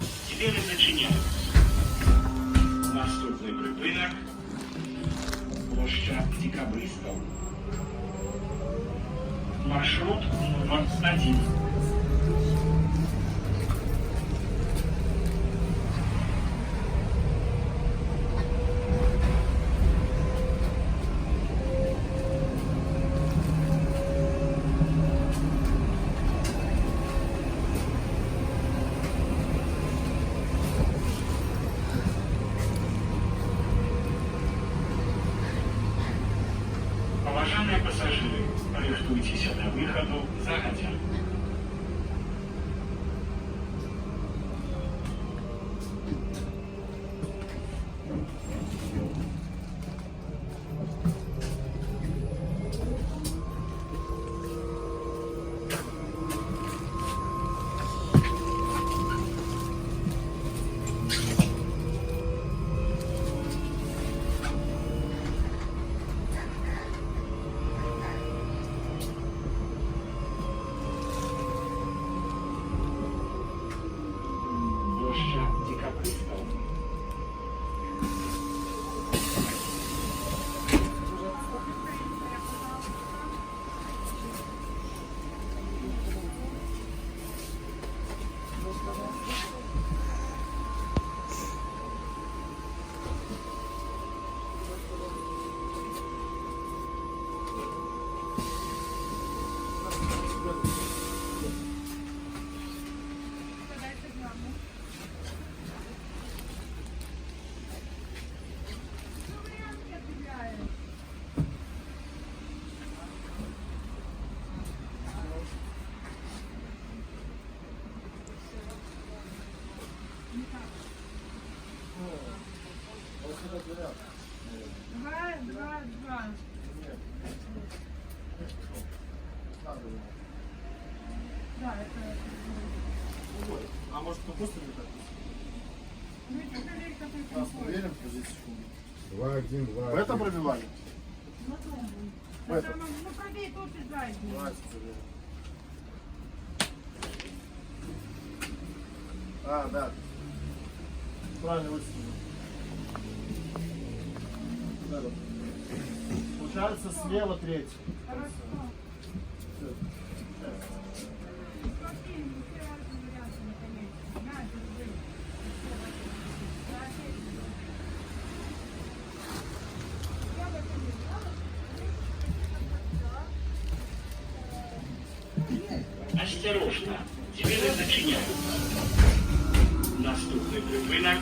Двері зачиняють. Наступний припинок. Площа Декабристов. Маршрут номер 1. Поважаные пассажиры, рыхтуйтесь до выходу загодя. Площа Декабристов. Два. Да, это... А может, просто не так? Ну, это проверь, какой Нас комфорт. проверим, позицию. 2-1, 2. В этом пробивали? На том был. В На этом. самом- Ну, пробей тут и сзади. Давайте проверим. А, да. Правильно выстрелил. Да, да. Получается слева третий. Хорошо. Всё. Смотри, ну, все разные варианты, наконец-то. На, держи. Я бы это не знала. Осторожно, двери зачиняются. Наступний припинок.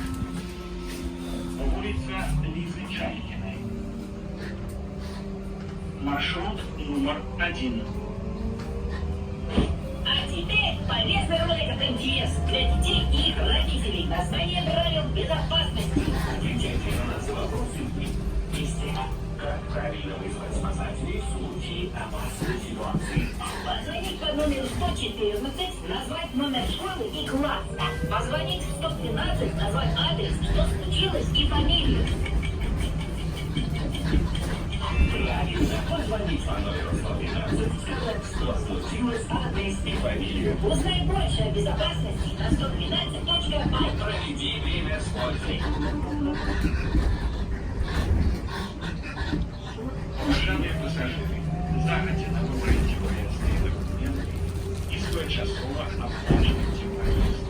Вулиця Лизы Чайкиной. Маршрут номер 1. А теперь полезный ролик от МЧС для детей и их родителей. Название правил безопасности. Отвечайте на наши вопросы. Истина. Как правильно вызвать спасателей в случае опасной ситуации? Позвонить по номеру 114, назвать номер школы и класса. Позвонить в 112, назвать адрес, что случилось и фамилию. Правильно. Позвонить по номеру 112, сказать, что случилось, адрес и фамилию. Узнай больше о безопасности на 112.ай. Проведи время с пользой. Уважаемые пассажиры, загодя выберите военные документы и своечасово оплачивайте проезд.